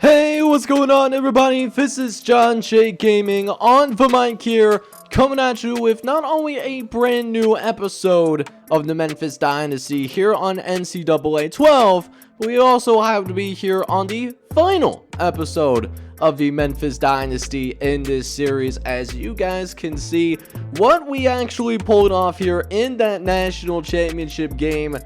Hey, what's going on, everybody? This is John J Gaming on the mic here, coming at you with not only a brand new episode of the Memphis Dynasty here on NCAA 12, but we also have to be here on the final episode of the Memphis Dynasty in this series. As you guys can see, what we actually pulled off here in that national championship game,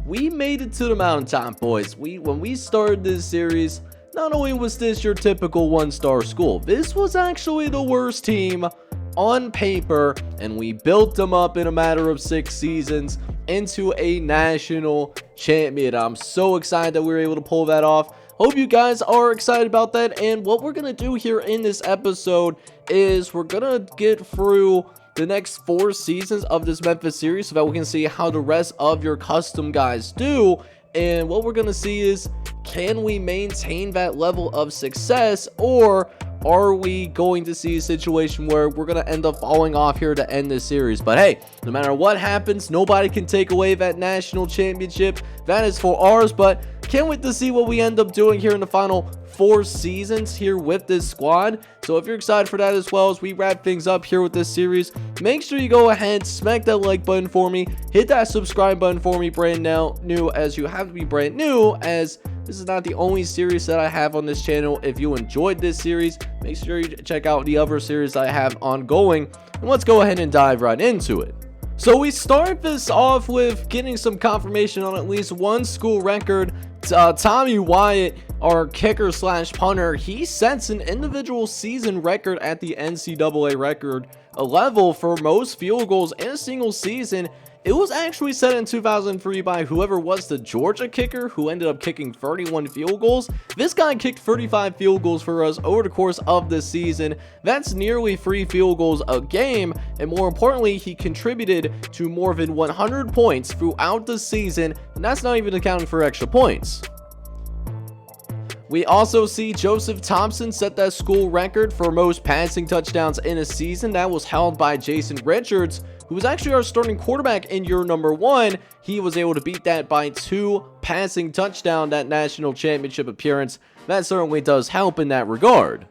we made it to the mountaintop, boys. When we started this series, not only was this your typical one-star school, this was actually the worst team on paper, and we built them up in a matter of 6 seasons into a national champion. I'm so excited that we were able to pull that off. Hope you guys are excited about that. And what we're gonna do here in this episode is we're gonna get through the next 4 seasons of this Memphis series so that we can see how the rest of your custom guys do. And what we're gonna see is, can we maintain that level of success, or are we going to see a situation where we're going to end up falling off here to end this series? But hey, no matter what happens, nobody can take away that national championship. That is for ours, but can't wait to see what we end up doing here in the final 4 seasons here with this squad. So if you're excited for that as well as we wrap things up here with this series, make sure you go ahead, smack that like button for me, hit that subscribe button for me brand new, as you have to be brand new, as this is not the only series that I have on this channel. If you enjoyed this series, make sure you check out the other series I have ongoing, and let's go ahead and dive right into it. So we start this off with getting some confirmation on at least one school record. Tommy Wyatt, our kicker slash punter, he sets an individual season record at the NCAA record level for most field goals in a single season. It was actually set in 2003 by whoever was the Georgia kicker, who ended up kicking 31 field goals. This guy kicked 35 field goals for us over the course of the season. That's nearly 3 field goals a game, and more importantly, he contributed to more than 100 points throughout the season, and that's not even accounting for extra points. We also see Joseph Thompson set that school record for most passing touchdowns in a season. That was held by Jason Richards, who was actually our starting quarterback in year number 1. He was able to beat that by 2 passing touchdowns, that national championship appearance. That certainly does help in that regard.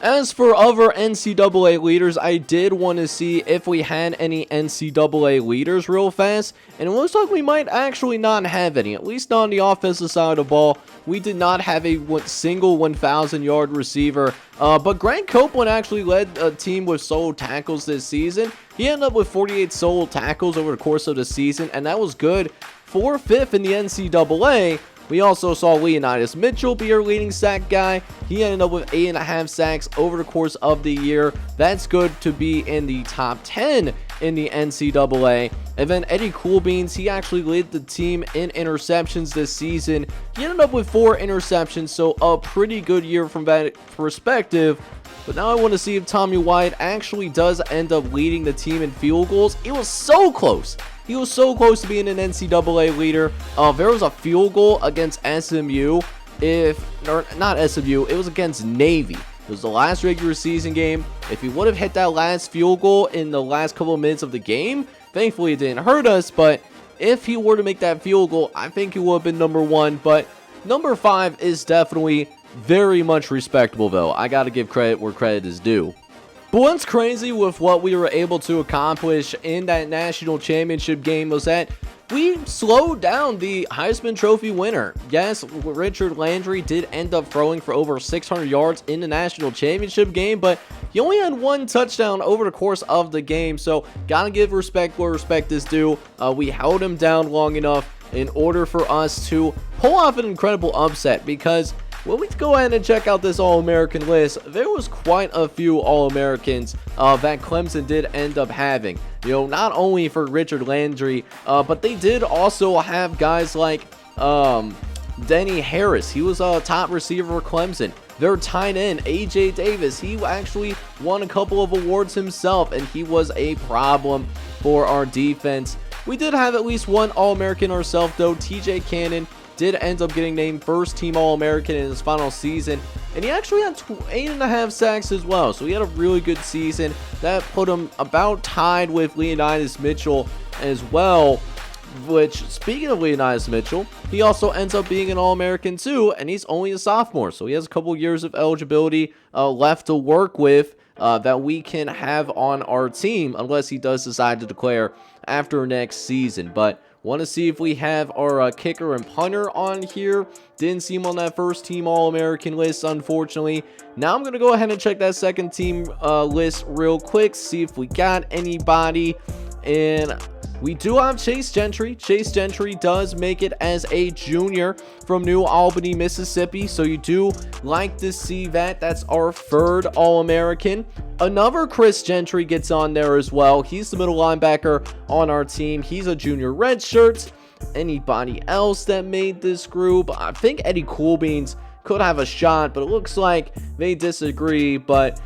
As for other NCAA leaders, I did want to see if we had any NCAA leaders real fast, and it looks like we might actually not have any, at least not on the offensive side of the ball. We did not have a single 1,000-yard receiver, but Grant Copeland actually led a team with solo tackles this season. He ended up with 48 solo tackles over the course of the season, and that was good for 5th in the NCAA. We also saw Leonidas Mitchell be our leading sack guy. He ended up with 8.5 sacks over the course of the year. That's good to be in the top 10 in the NCAA. And then Eddie Coolbeans, he actually led the team in interceptions this season. He ended up with 4 interceptions, so a pretty good year from that perspective. But now I want to see if Tommy Wyatt actually does end up leading the team in field goals. It was so close. He was so close to being an NCAA leader. There was a field goal against SMU. Not SMU, it was against Navy. It was the last regular season game. If he would have hit that last field goal in the last couple of minutes of the game, thankfully it didn't hurt us, but if he were to make that field goal, I think he would have been number 1. But number 5 is definitely very much respectable, though. I gotta give credit where credit is due. But what's crazy with what we were able to accomplish in that national championship game was that we slowed down the Heisman Trophy winner. Yes, Richard Landry did end up throwing for over 600 yards in the national championship game, but he only had 1 touchdown over the course of the game. So gotta give respect where respect is due. We held him down long enough in order for us to pull off an incredible upset, because when we go ahead and check out this All-American list, there was quite a few All-Americans that Clemson did end up having. You know, not only for Richard Landry, but they did also have guys like Denny Harris. He was a top receiver for Clemson. Their tight end, A.J. Davis, he actually won a couple of awards himself, and he was a problem for our defense. We did have at least 1 All-American ourselves, though. T.J. Cannon did end up getting named first team All-American in his final season, and he actually had 8.5 sacks as well, so he had a really good season. That put him about tied with Leonidas Mitchell as well. which, speaking of Leonidas Mitchell, he also ends up being an All-American too, and he's only a sophomore, so he has a couple years of eligibility left to work with that we can have on our team, unless he does decide to declare after next season. But want to see if we have our kicker and punter on here. Didn't see him on that first team All-American list, unfortunately. Now I'm going to go ahead and check that second team list real quick, see if we got anybody. And we do have Chase Gentry. Chase Gentry does make it as a junior from New Albany, Mississippi. So you do like to see that. That's our third All-American. Another Chris Gentry gets on there as well. He's the middle linebacker on our team. He's a junior redshirt. Anybody else that made this group? I think Eddie Coolbeans could have a shot, but it looks like they disagree. But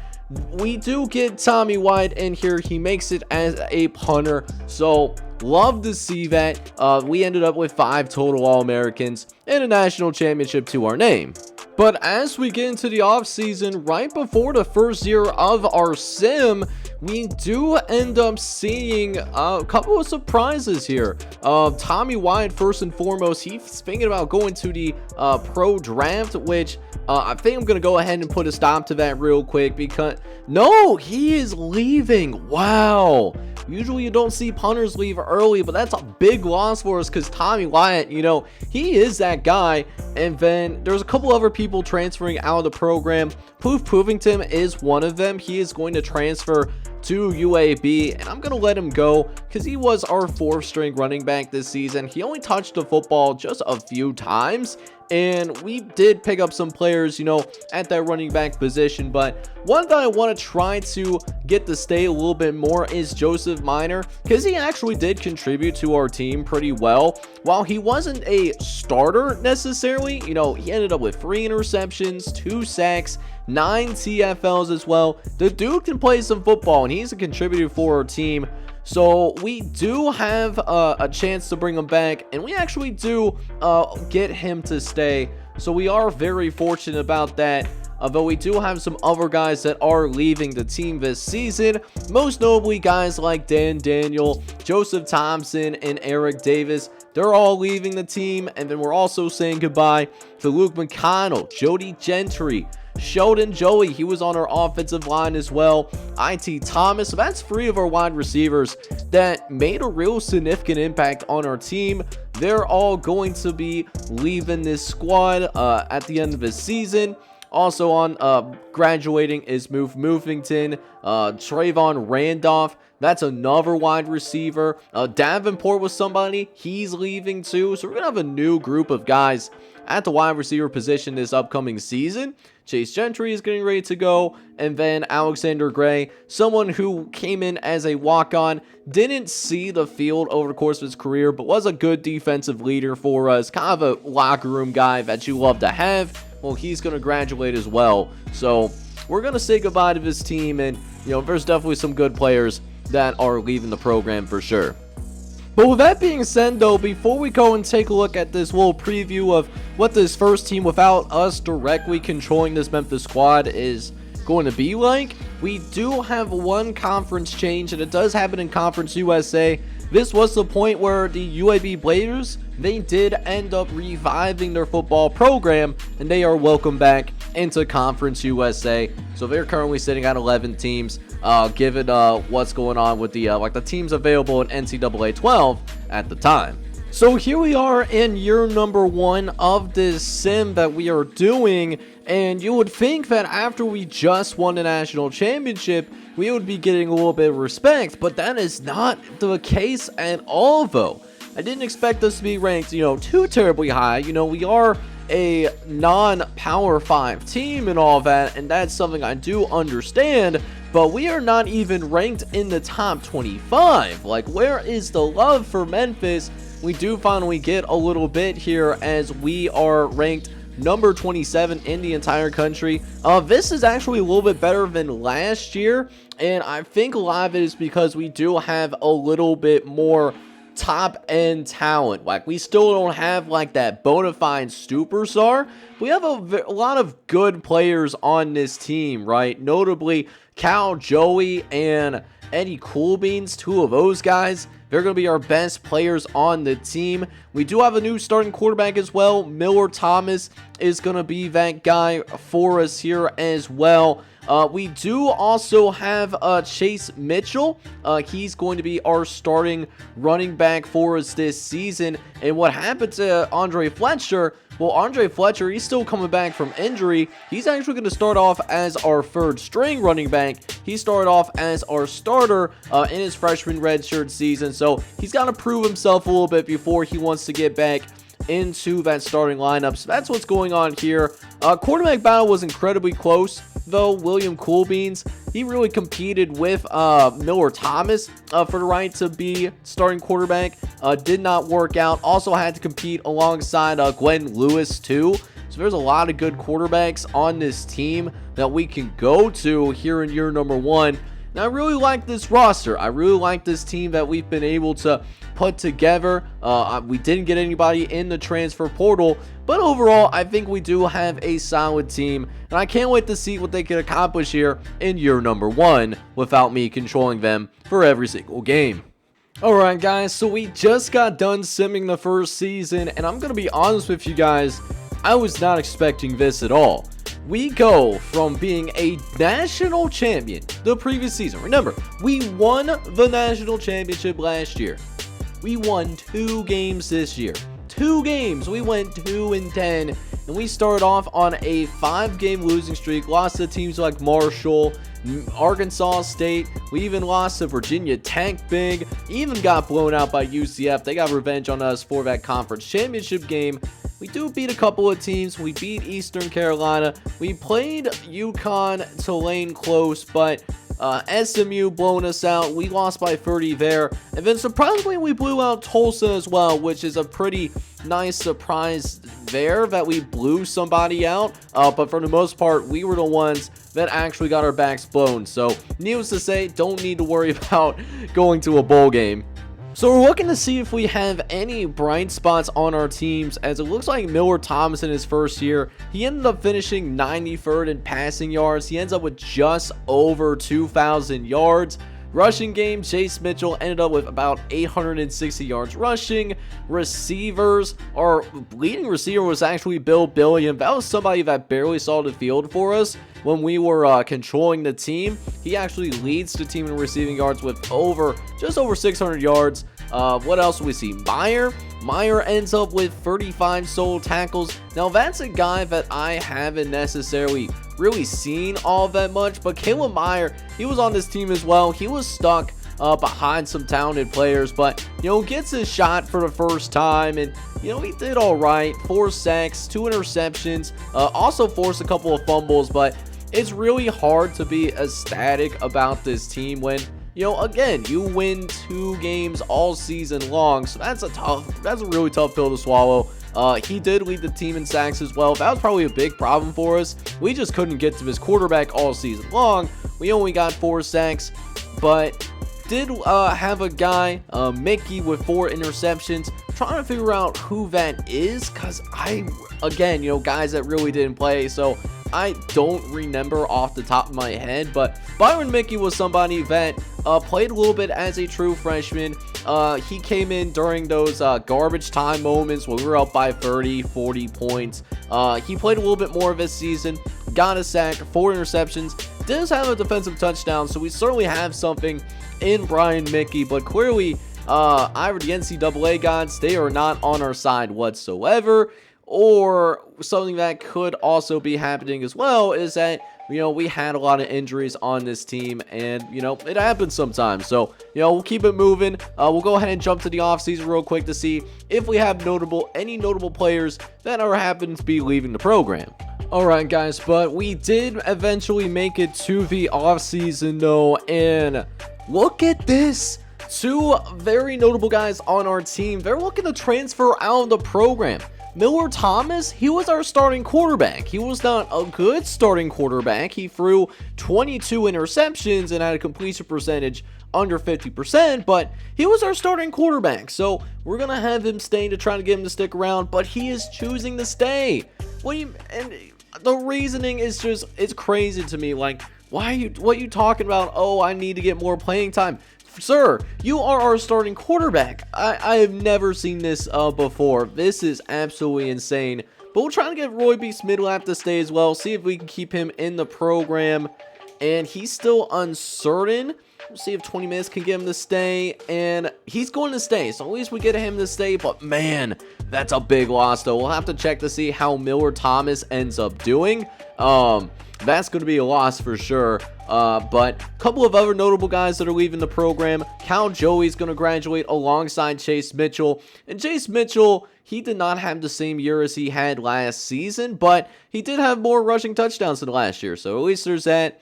we do get Tommy White in here. He makes it as a punter, so love to see that. We ended up with 5 total All-Americans and a national championship to our name. But as we get into the offseason, right before the first year of our sim, we do end up seeing a couple of surprises here. Tommy White, first and foremost, he's thinking about going to the pro draft, which I think I'm going to go ahead and put a stop to that real quick because, no, he is leaving. Wow. Usually you don't see punters leave early, but that's a big loss for us because Tommy Wyatt, you know, he is that guy. And then there's a couple other people transferring out of the program. Poof Poofington is one of them. He is going to transfer to UAB, and I'm going to let him go because he was our 4th string running back this season. He only touched the football just a few times, and we did pick up some players, you know, at that running back position. But one that I want to try to get to stay a little bit more is Joseph Minor, because he actually did contribute to our team pretty well. While he wasn't a starter necessarily, you know, he ended up with 3 interceptions, 2 sacks, 9 TFLs as well. The dude can play some football, and he's a contributor for our team. So we do have a chance to bring him back, and we actually do get him to stay. So we are very fortunate about that. Although we do have some other guys that are leaving the team this season, most notably guys like Dan Daniel, Joseph Thompson, and Eric Davis. They're all leaving the team. And then we're also saying goodbye to Luke McConnell, Jody Gentry, Sheldon Joey, he was on our offensive line as well, IT Thomas. So that's 3 of our wide receivers that made a real significant impact on our team. They're all going to be leaving this squad at the end of the season. Also on graduating is Movington, Trayvon Randolph. That's another wide receiver. Davenport was somebody. He's leaving too. So we're going to have a new group of guys at the wide receiver position this upcoming season. Chase Gentry is getting ready to go. And then Alexander Gray, someone who came in as a walk-on, didn't see the field over the course of his career, but was a good defensive leader for us. Kind of a locker room guy that you love to have. Well, he's going to graduate as well. So we're going to say goodbye to this team. And, you know, there's definitely some good players that are leaving the program for sure. But with that being said, though, before we go and take a look at this little preview of what this first team without us directly controlling this Memphis squad is going to be like, we do have one conference change, and it does happen in Conference USA. This was the point where the UAB Blazers, they did end up reviving their football program, and they are welcome back into Conference USA. So they're currently sitting at 11 teams, given what's going on with the the teams available in NCAA 12 at the time. So here we are in year number 1 of this sim that we are doing, and you would think that after we just won the national championship, we would be getting a little bit of respect, but that is not the case at all, though. I didn't expect us to be ranked, you know, too terribly high. You know, we are a non-Power 5 team and all that, and that's something I do understand, but we are not even ranked in the top 25. Like, where is the love for Memphis? We do finally get a little bit here as we are ranked number 27 in the entire country. This is actually a little bit better than last year, and I think a lot of it is because we do have a little bit more top end talent. Like, we still don't have like that bona fide superstar. We have a lot of good players on this team, right? Notably Cal Joey and Eddie Coolbeans, 2 of those guys, They're going to be our best players on the team. We do have a new starting quarterback as well. Miller Thomas is going to be that guy for us here as well. We do also have Chase Mitchell. He's going to be our starting running back for us this season. And what happened to Andre Fletcher? Well, Andre Fletcher, he's still coming back from injury. He's actually going to start off as our third string running back. He started off as our starter in his freshman redshirt season. So he's got to prove himself a little bit before he wants to get back into that starting lineup. So that's what's going on here. Quarterback battle was incredibly close, though. William Coolbeans, he really competed with Miller Thomas for the right to be starting quarterback. Did not work out. Also had to compete alongside Glenn Lewis too. So there's a lot of good quarterbacks on this team that we can go to here in year number 1. And I really like this roster. I really like this team that we've been able to put together. We didn't get anybody in the transfer portal, but overall, I think we do have a solid team, and I can't wait to see what they can accomplish here in year number 1 without me controlling them for every single game. Alright guys, so we just got done simming the first season, and I'm going to be honest with you guys, I was not expecting this at all. We go from being a national champion the previous season. Remember, we won the national championship last year. We won 2 games this year. 2 games. We went 2-10, and we started off on a 5-game losing streak. Lost to teams like Marshall, Arkansas State. We even lost to Virginia Tech big. Even got blown out by UCF. They got revenge on us for that conference championship game. We do beat a couple of teams. We beat Eastern Carolina. We played UConn, Tulane close, but SMU blowing us out. We lost by 30 there. And then surprisingly, we blew out Tulsa as well, which is a pretty nice surprise there that we blew somebody out. But for the most part, we were the ones that actually got our backs blown. So needless to say, don't need to worry about going to a bowl game. So we're looking to see if we have any bright spots on our teams, as it looks like Miller Thomas in his first year, he ended up finishing 93rd in passing yards. He ends up with just over 2,000 yards. Rushing game, Chase Mitchell ended up with about 860 yards rushing. Receivers, our leading receiver was actually Bill Billiam. That was somebody that barely saw the field for us when we were controlling the team. He actually leads the team in receiving yards with just over 600 yards. What else do we see? Meyer ends up with 35 solo tackles. Now that's a guy that I haven't necessarily really seen all that much, but Caleb Meyer, he was on this team as well. He was stuck behind some talented players, but gets his shot for the first time, and he did all right. 4 sacks, 2 interceptions, also forced a couple of fumbles, but it's really hard to be ecstatic about this team when again, you win 2 games all season long, so that's a really tough pill to swallow. He did lead the team in sacks as well. That was probably a big problem for us. We just couldn't get to his quarterback all season long. We only got 4 sacks, but did have a guy, Mickey, with 4 interceptions. Trying to figure out who that is, because again, guys that really didn't play, so I don't remember off the top of my head, but Byron Mickey was somebody that played a little bit as a true freshman. He came in during those garbage time moments when we were up by 30, 40 points. He played a little bit more of his season, got a sack, 4 interceptions, does have a defensive touchdown, so we certainly have something in Brian Mickey, but clearly either the NCAA gods, they are not on our side whatsoever, or something that could also be happening as well is that we had a lot of injuries on this team, and it happens sometimes. So we'll keep it moving. We'll go ahead and jump to the offseason real quick to see if we have any notable players that are happen to be leaving the program. Alright guys, but we did eventually make it to the offseason though, and look at this. 2 very notable guys on our team. They're looking to transfer out of the program. Miller Thomas, he was our starting quarterback. He was not a good starting quarterback. He threw 22 interceptions and had a completion percentage under 50%, but he was our starting quarterback. So we're going to have him stay to try to get him to stick around, but he is choosing to stay. And the reasoning is it's crazy to me. Like, what are you talking about? Oh, I need to get more playing time. Sir, you are our starting quarterback. I have never seen this before. This is absolutely insane. But we'll try to get Roy B. Smidlap to stay as well. See if we can keep him in the program. And he's still uncertain. We'll see if 20 minutes can get him to stay. And he's going to stay. So at least we get him to stay. But man, that's a big loss though. We'll have to check to see how Miller Thomas ends up doing. That's going to be a loss for sure. But a couple of other notable guys that are leaving the program. Cal Joey's going to graduate alongside Chase Mitchell. And Chase Mitchell, he did not have the same year as he had last season, but he did have more rushing touchdowns than last year. So at least there's that.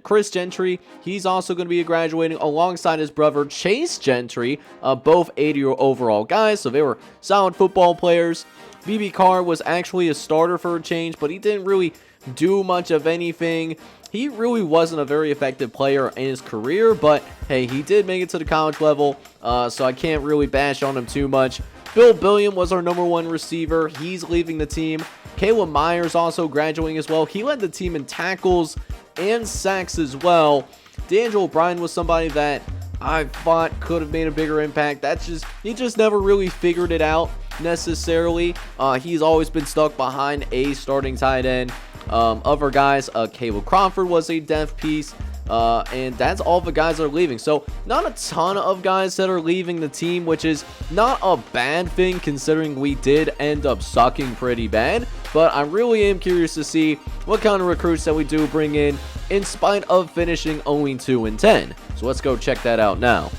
Chris Gentry, he's also going to be graduating alongside his brother Chase Gentry, both 80 overall guys. So they were solid football players. BB Carr was actually a starter for a change, but he didn't really do much of anything. He really wasn't a very effective player in his career, but hey, he did make it to the college level, so I can't really bash on him too much. Bill Billiam was our #1 receiver. He's leaving the team. Caleb Myers also graduating as well. He led the team in tackles and sacks as well. D'Angelo O'Brien was somebody that I thought could have made a bigger impact. He just never really figured it out necessarily. He's always been stuck behind a starting tight end. Other guys, Caleb Crawford was a depth piece, and that's all the guys that are leaving. So not a ton of guys that are leaving the team, which is not a bad thing considering we did end up sucking pretty bad. But I really am curious to see what kind of recruits that we do bring in spite of finishing only 2-10. So let's go check that out now.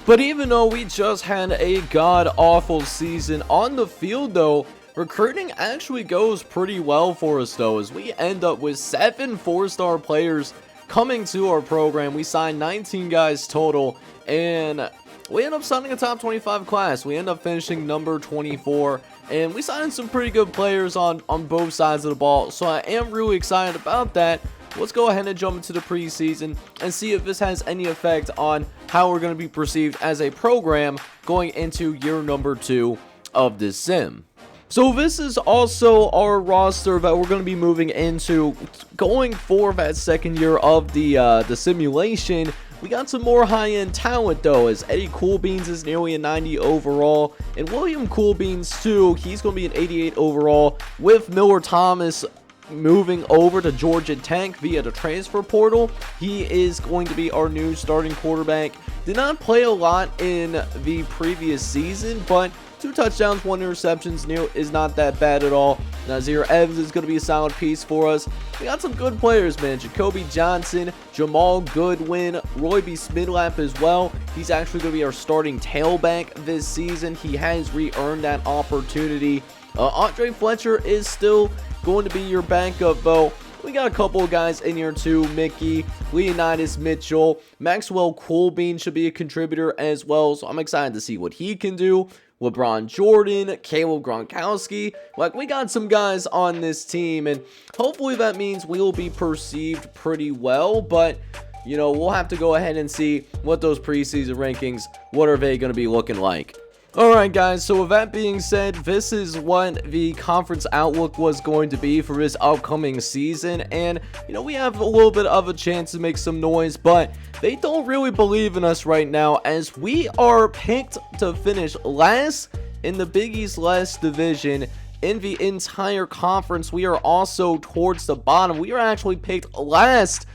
But even though we just had a god-awful season on the field though, recruiting actually goes pretty well for us though, as we end up with 7 4-star players coming to our program. We signed 19 guys total, and we end up signing a top 25 class. We end up finishing number 24, and we signed some pretty good players on both sides of the ball, so I am really excited about that. Let's go ahead and jump into the preseason and see if this has any effect on how we're going to be perceived as a program going into year number 2 of this sim. So this is also our roster that we're going to be moving into going for that second year of the simulation. We got some more high-end talent though, as Eddie Coolbeans is nearly a 90 overall, and William Coolbeans too, he's going to be an 88 overall, with Miller Thomas moving over to Georgia Tech via the transfer portal. He is going to be our new starting quarterback. Did not play a lot in the previous season, but 2 touchdowns, 1 interception is not that bad at all. Nazir Evans is going to be a solid piece for us. We got some good players, man. Jacoby Johnson, Jamal Goodwin, Roy B. Smidlap as well. He's actually going to be our starting tailback this season. He has re-earned that opportunity. Andre Fletcher is still going to be your backup, though. We got a couple of guys in here too. Mickey, Leonidas Mitchell, Maxwell Coolbean should be a contributor as well, so I'm excited to see what he can do. LeBron Jordan, Caleb Gronkowski, like we got some guys on this team, and hopefully that means we will be perceived pretty well, but you know, we'll have to go ahead and see what those preseason rankings, what are they going to be looking like. Alright guys, so with that being said, this is what the conference outlook was going to be for this upcoming season, and you know, we have a little bit of a chance to make some noise, but they don't really believe in us right now, as we are picked to finish last in the Big East West division in the entire conference. We are also towards the bottom. We are actually picked last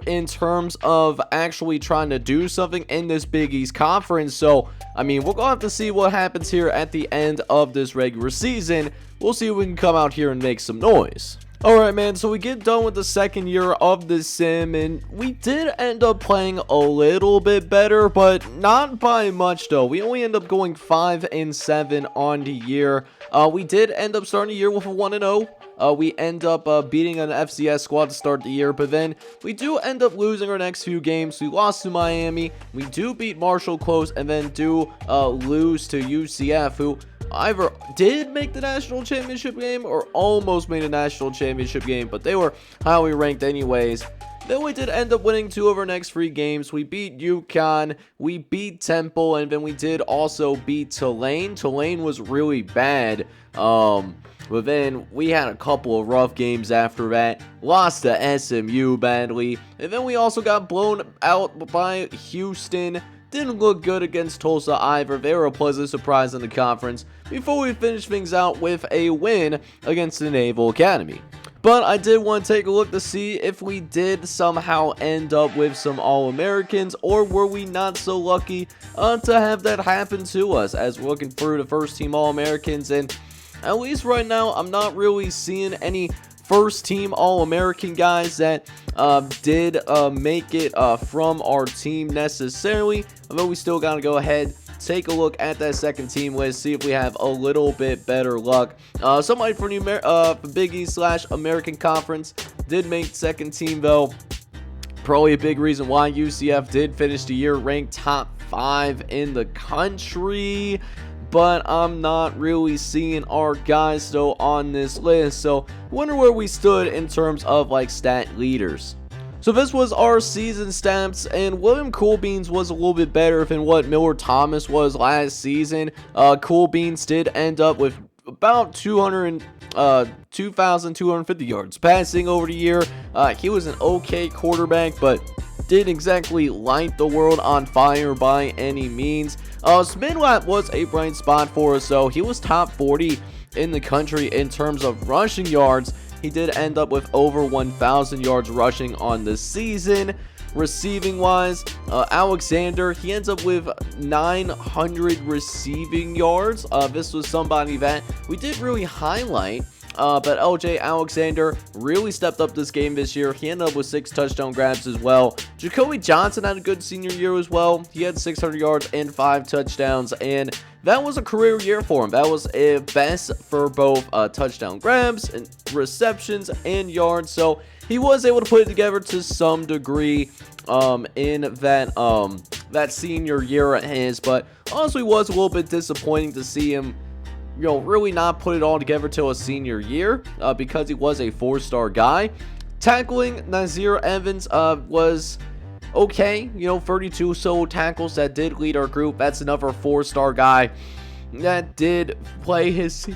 in terms of actually trying to do something in this Big East conference. So I mean, we're gonna have to see what happens here at the end of this regular season. We'll see if we can come out here and make some noise. Alright man, so we get done with the second year of the sim, and we did end up playing a little bit better, but not by much though. We only end up going 5-7 on the year. We did end up starting the year with a 1-0. We end up beating an FCS squad to start the year, but then we do end up losing our next few games. We lost to Miami, we do beat Marshall close, and then do lose to UCF, who either did make the national championship game or almost made a national championship game, but they were highly ranked anyways. Then we did end up winning 2 of our next 3 games. We beat UConn, we beat Temple, and then we did also beat Tulane. Tulane was really bad. But then we had a couple of rough games after that. Lost to SMU badly. And then we also got blown out by Houston. Didn't look good against Tulsa either. They were a pleasant surprise in the conference before we finished things out with a win against the Naval Academy. But I did want to take a look to see if we did somehow end up with some All-Americans, or were we not so lucky to have that happen to us as we're looking through the first team All-Americans. And at least right now, I'm not really seeing any first team All-American guys that did make it from our team necessarily. But we still got to go ahead, take a look at that second team list, see if we have a little bit better luck. Somebody from Big East / American Conference did make second team though. Probably a big reason why UCF did finish the year ranked top 5 in the country. But I'm not really seeing our guys though on this list, so wonder where we stood in terms of like stat leaders. So this was our season stats, and William Cool Beans was a little bit better than what Miller Thomas was last season. Cool Beans did end up with about 2,250 yards passing over the year. He was an okay quarterback, but didn't exactly light the world on fire by any means. Smidlap was a bright spot for us, so he was top 40 in the country in terms of rushing yards. He did end up with over 1,000 yards rushing on the season. Receiving wise, Alexander, he ends up with 900 receiving yards. This was somebody that we did really highlight. But LJ Alexander really stepped up this game this year. He ended up with 6 touchdown grabs as well. Jacoby Johnson had a good senior year as well. He had 600 yards and 5 touchdowns, and that was a career year for him. That was a best for both touchdown grabs and receptions and yards. So he was able to put it together to some degree in that senior year of his. But honestly, was a little bit disappointing to see him really not put it all together till his senior year because he was a 4-star guy. Tackling, Nazir Evans was okay, 32 solo tackles. That did lead our group. That's another 4-star guy that did play his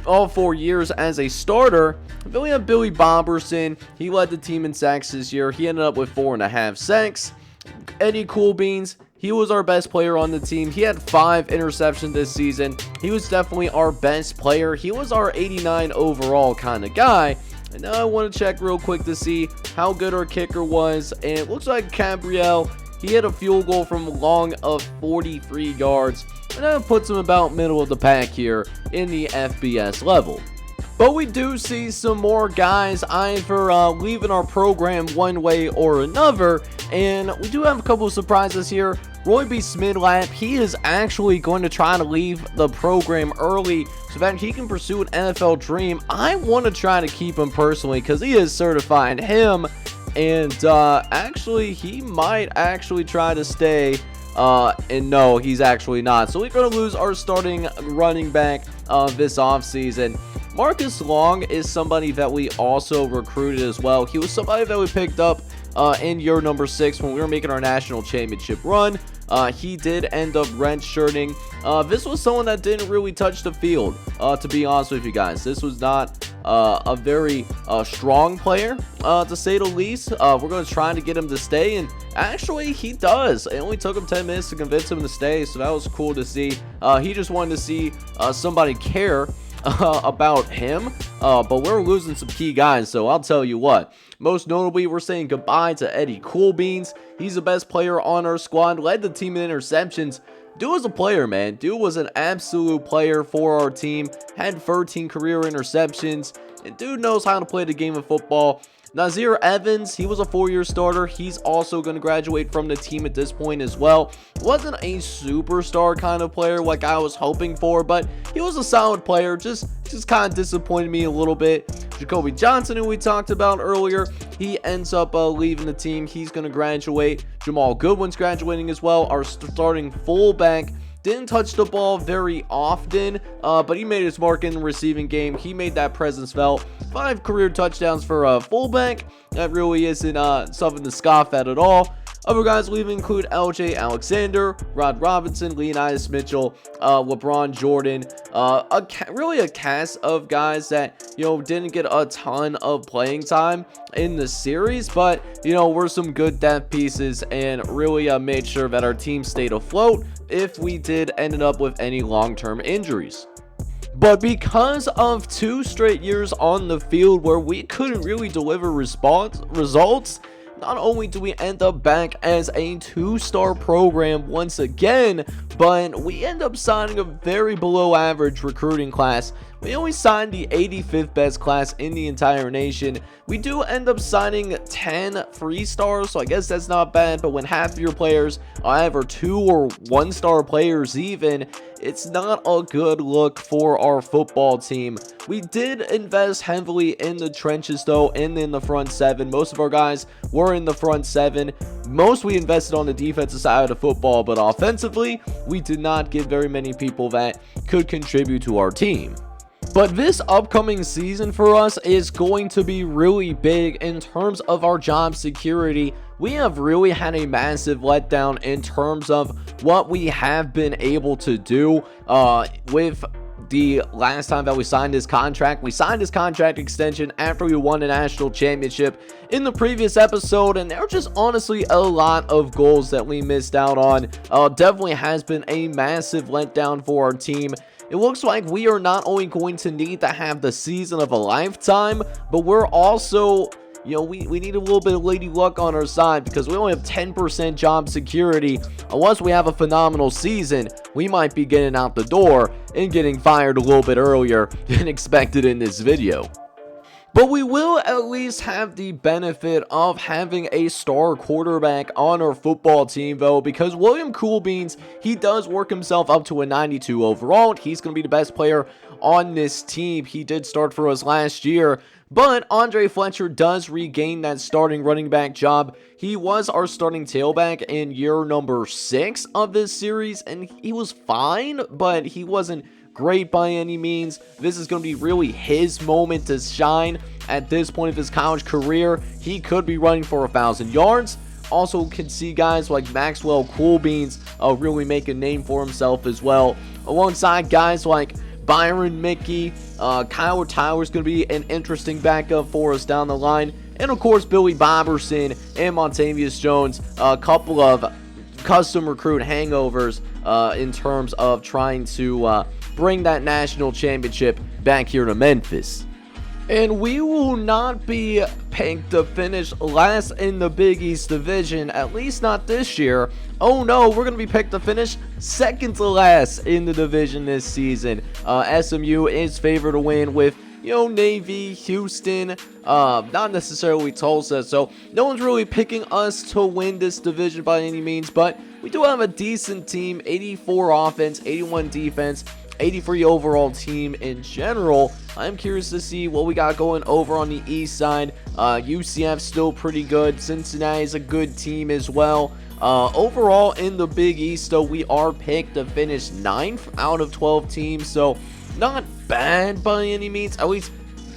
all 4 years as a starter. Then we have Billy Bomberson. He led the team in sacks this year. He ended up with 4.5 sacks. Eddie Cool Beans, he was our best player on the team. He had 5 interceptions this season. He was definitely our best player. He was our 89 overall kind of guy. And now I want to check real quick to see how good our kicker was. And it looks like Gabriel, he had a field goal from long of 43 yards. And that puts him about middle of the pack here in the FBS level. But we do see some more guys either leaving our program one way or another. And we do have a couple of surprises here. Roy B. Smidlap, he is actually going to try to leave the program early so that he can pursue an NFL dream. I want to try to keep him personally because he is certified him. And actually, he might actually try to stay. And no, he's actually not. So we're going to lose our starting running back this offseason. Marcus Long is somebody that we also recruited as well. He was somebody that we picked up in year number 6 when we were making our national championship run. He did end up redshirting. This was someone that didn't really touch the field, to be honest with you guys. This was not a very strong player, to say the least. We're going to try to get him to stay, and actually he does. It only took him 10 minutes to convince him to stay, so that was cool to see. He just wanted to see somebody care about him, but we're losing some key guys, so I'll tell you what. Most notably, we're saying goodbye to Eddie Cool Beans. He's the best player on our squad, led the team in interceptions. Dude was a player, man. Dude was an absolute player for our team, had 13 career interceptions, and dude knows how to play the game of football. Nazir Evans, he was a 4-year starter. He's also going to graduate from the team at this point as well. Wasn't a superstar kind of player like I was hoping for, but he was a solid player. Just kind of disappointed me a little bit. Jacoby Johnson, who we talked about earlier, he ends up leaving the team. He's going to graduate. Jamal Goodwin's graduating as well. Our starting fullback, Didn't touch the ball very often, but he made his mark in the receiving game. He made that presence felt. 5 career touchdowns for a fullback. That really isn't something to scoff at all. Other guys we include LJ Alexander, Rod Robinson, Leonidas Mitchell, LeBron Jordan, really a cast of guys that, didn't get a ton of playing time in the series, but, were some good depth pieces and really made sure that our team stayed afloat if we did end up with any long-term injuries. But because of 2 straight years on the field where we couldn't really deliver results, not only do we end up back as a 2-star program once again, but we end up signing a very below average recruiting class. We only signed the 85th best class in the entire nation. We do end up signing 10 free stars, so I guess that's not bad, but when half of your players are either 2 or 1-star players even, it's not a good look for our football team. We did invest heavily in the trenches though, and in the front 7. Most of our guys were in the front 7. Most we invested on the defensive side of the football, but offensively, we did not get very many people that could contribute to our team. But this upcoming season for us is going to be really big in terms of our job security. We have really had a massive letdown in terms of what we have been able to do with the last time that we signed this contract. We signed this contract extension after we won a national championship in the previous episode, and there are just honestly a lot of goals that we missed out on. Definitely has been a massive letdown for our team. It looks like we are not only going to need to have the season of a lifetime, but we're also, we need a little bit of lady luck on our side because we only have 10% job security. Unless we have a phenomenal season, we might be getting out the door and getting fired a little bit earlier than expected in this video. But we will at least have the benefit of having a star quarterback on our football team, though, because William Coolbeans, he does work himself up to a 92 overall. He's going to be the best player on this team. He did start for us last year, but Andre Fletcher does regain that starting running back job. He was our starting tailback in year number 6 of this series, and he was fine, but he wasn't great by any means. This is going to be really his moment to shine at this point of his college career. He could be running for 1,000 yards. Also can see guys like Maxwell Coolbeans really make a name for himself as well, alongside guys like Byron Mickey. Kyle Tyler's going to be an interesting backup for us down the line, and of course Billy Boberson and Montavious Jones, a couple of custom recruit hangovers in terms of trying to bring that national championship back here to Memphis. And we will not be picked to finish last in the Big East Division, at least not this year. Oh no, we're going to be picked to finish second to last in the division this season. SMU is favored to win with, Navy, Houston, not necessarily Tulsa, so no one's really picking us to win this division by any means, but we do have a decent team, 84 offense, 81 defense, 83 overall team in general. I'm curious to see what we got going over on the east side. UCF's still pretty good. Cincinnati's a good team as well. Overall in the Big East, though, we are picked to finish 9th out of 12 teams, so not bad by any means. At least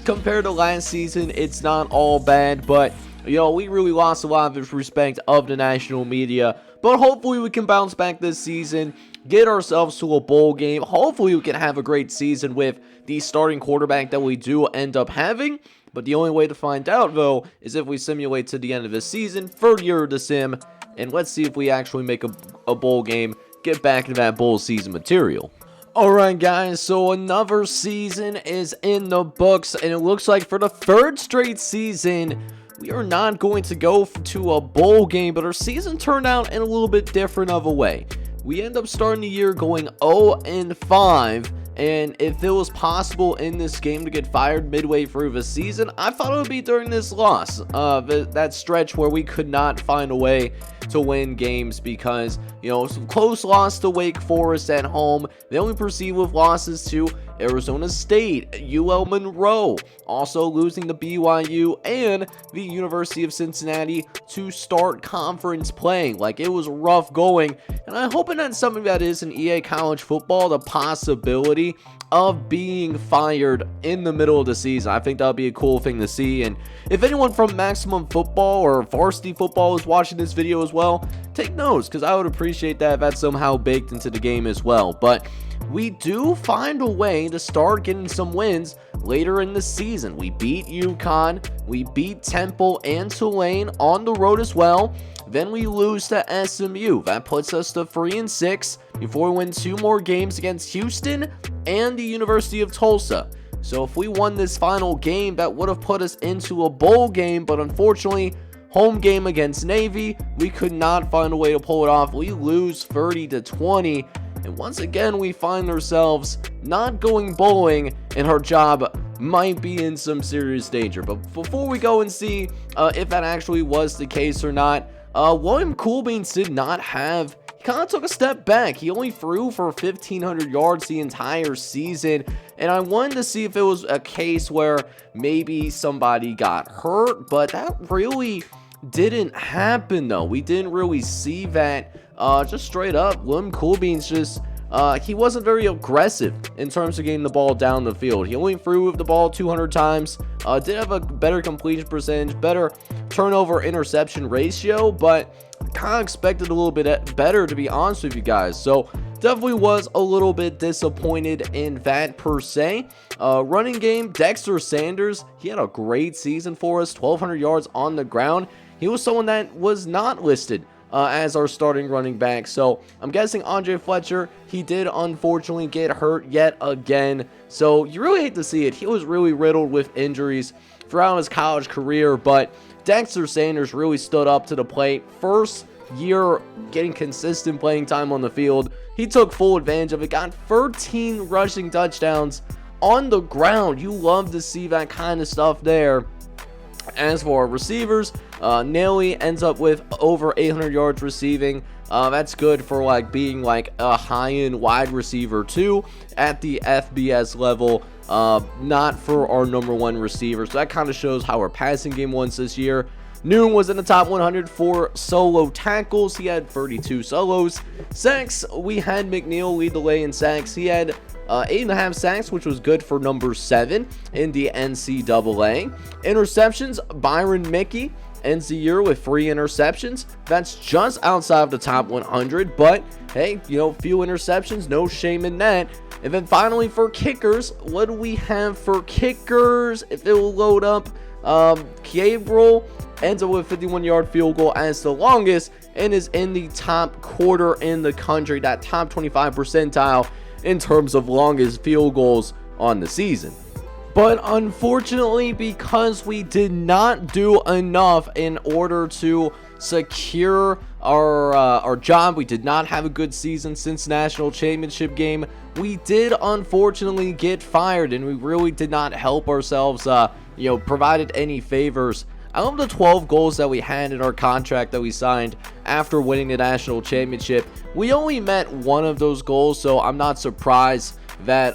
compared to last season, it's not all bad, but we really lost a lot of respect of the national media. But hopefully we can bounce back this season, get ourselves to a bowl game. Hopefully we can have a great season with the starting quarterback that we do end up having. But the only way to find out, though, is if we simulate to the end of the season, third year of the sim, and let's see if we actually make a bowl game, get back into that bowl season material. Alright guys, so another season is in the books, and it looks like for the 3rd straight season, we are not going to go to a bowl game, but our season turned out in a little bit different of a way. We end up starting the year going 0-5, and if it was possible in this game to get fired midway through the season, I thought it would be during this loss, that stretch where we could not find a way to win games because, some close loss to Wake Forest at home. They only proceed with losses to Arizona State, UL Monroe, also losing to BYU and the University of Cincinnati to start conference playing. Like, it was rough going, and I'm hoping that something that is in EA college football, the possibility of being fired in the middle of the season. I think that would be a cool thing to see. And if anyone from Maximum Football or Varsity Football is watching this video as well, take notes, because I would appreciate that if that's somehow baked into the game as well. But we do find a way to start getting some wins later in the season. We beat UConn, we beat Temple and Tulane on the road as well. Then we lose to SMU. That puts us to 3-6 before we win 2 more games against Houston and the University of Tulsa. So if we won this final game, that would have put us into a bowl game, but unfortunately, home game against Navy, we could not find a way to pull it off. We lose 30-20, and once again, we find ourselves not going bowling, and our job might be in some serious danger. But before we go and see if that actually was the case or not, William Coolbeans did not have, he kind of took a step back. He only threw for 1,500 yards the entire season, and I wanted to see if it was a case where maybe somebody got hurt, but that really didn't happen though. We didn't really see that. Just straight up, William Coolbeans just, he wasn't very aggressive in terms of getting the ball down the field. He only threw the ball 200 times, did have a better completion percentage, better turnover interception ratio, but kind of expected a little bit better, to be honest with you guys. So definitely was a little bit disappointed in that per se. Running game, Dexter Sanders, he had a great season for us, 1,200 yards on the ground. He was someone that was not listed as our starting running back. So I'm guessing Andre Fletcher, he did unfortunately get hurt yet again. So you really hate to see it. He was really riddled with injuries throughout his college career, but Dexter Sanders really stood up to the plate. First year getting consistent playing time on the field, he took full advantage of it, got 13 rushing touchdowns on the ground. You love to see that kind of stuff there. As for our receivers, Nelly ends up with over 800 yards receiving. That's good for like being like a high-end wide receiver too at the FBS level. Not for our number 1 receiver. So that kind of shows how our passing game was this year. Noon was in the top 100 for solo tackles. He had 32 solos. Sacks, we had McNeil lead the way in sacks. He had 8.5 sacks, which was good for number 7 in the NCAA. Interceptions, Byron Mickey ends the year with 3 interceptions. That's just outside of the top 100, but hey, you know, few interceptions, no shame in that. And then finally for kickers, what do we have for kickers? If it will load up, Gabriel ends up with a 51-yard field goal as the longest and is in the top quarter in the country, that top 25 percentile in terms of longest field goals on the season. But unfortunately, because we did not do enough in order to secure our job, we did not have a good season since the national championship game. We did unfortunately get fired, and we really did not help ourselves, provided any favors. Out of the 12 goals that we had in our contract that we signed after winning the national championship, we only met one of those goals, so I'm not surprised that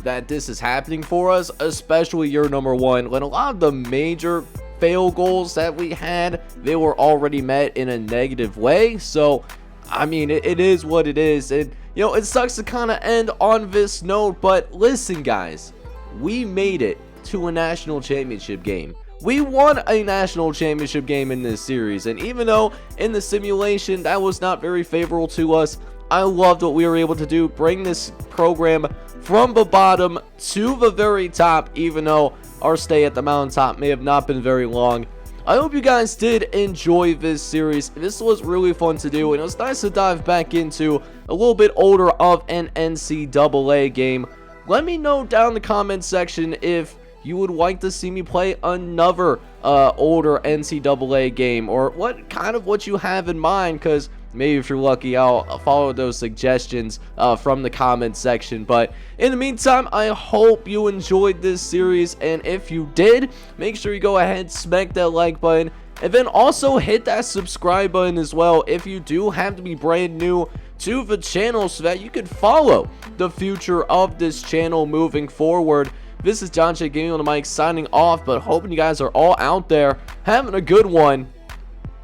that this is happening for us, especially year number 1, when a lot of the major fail goals that we had, they were already met in a negative way. So I mean, it is what it is, and you know, it sucks to kind of end on this note, but listen guys, we made it to a national championship game. We won a national championship game in this series, and even though in the simulation that was not very favorable to us, I loved what we were able to do, bring this program from the bottom to the very top, even though our stay at the mountaintop may have not been very long. I hope you guys did enjoy this series. This was really fun to do, and it was nice to dive back into a little bit older of an NCAA game. Let me know down in the comment section if you would like to see me play another older NCAA game, or what you have in mind, because maybe if you're lucky, I'll follow those suggestions from the comment section. But in the meantime, I hope you enjoyed this series, and if you did, make sure you go ahead, smack that like button, and then also hit that subscribe button as well if you do have to be brand new to the channel so that you could follow the future of this channel moving forward. This is John J Gaming on the mic signing off, but hoping you guys are all out there having a good one.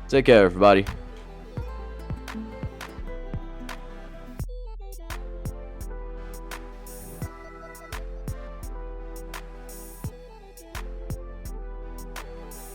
Take care, everybody.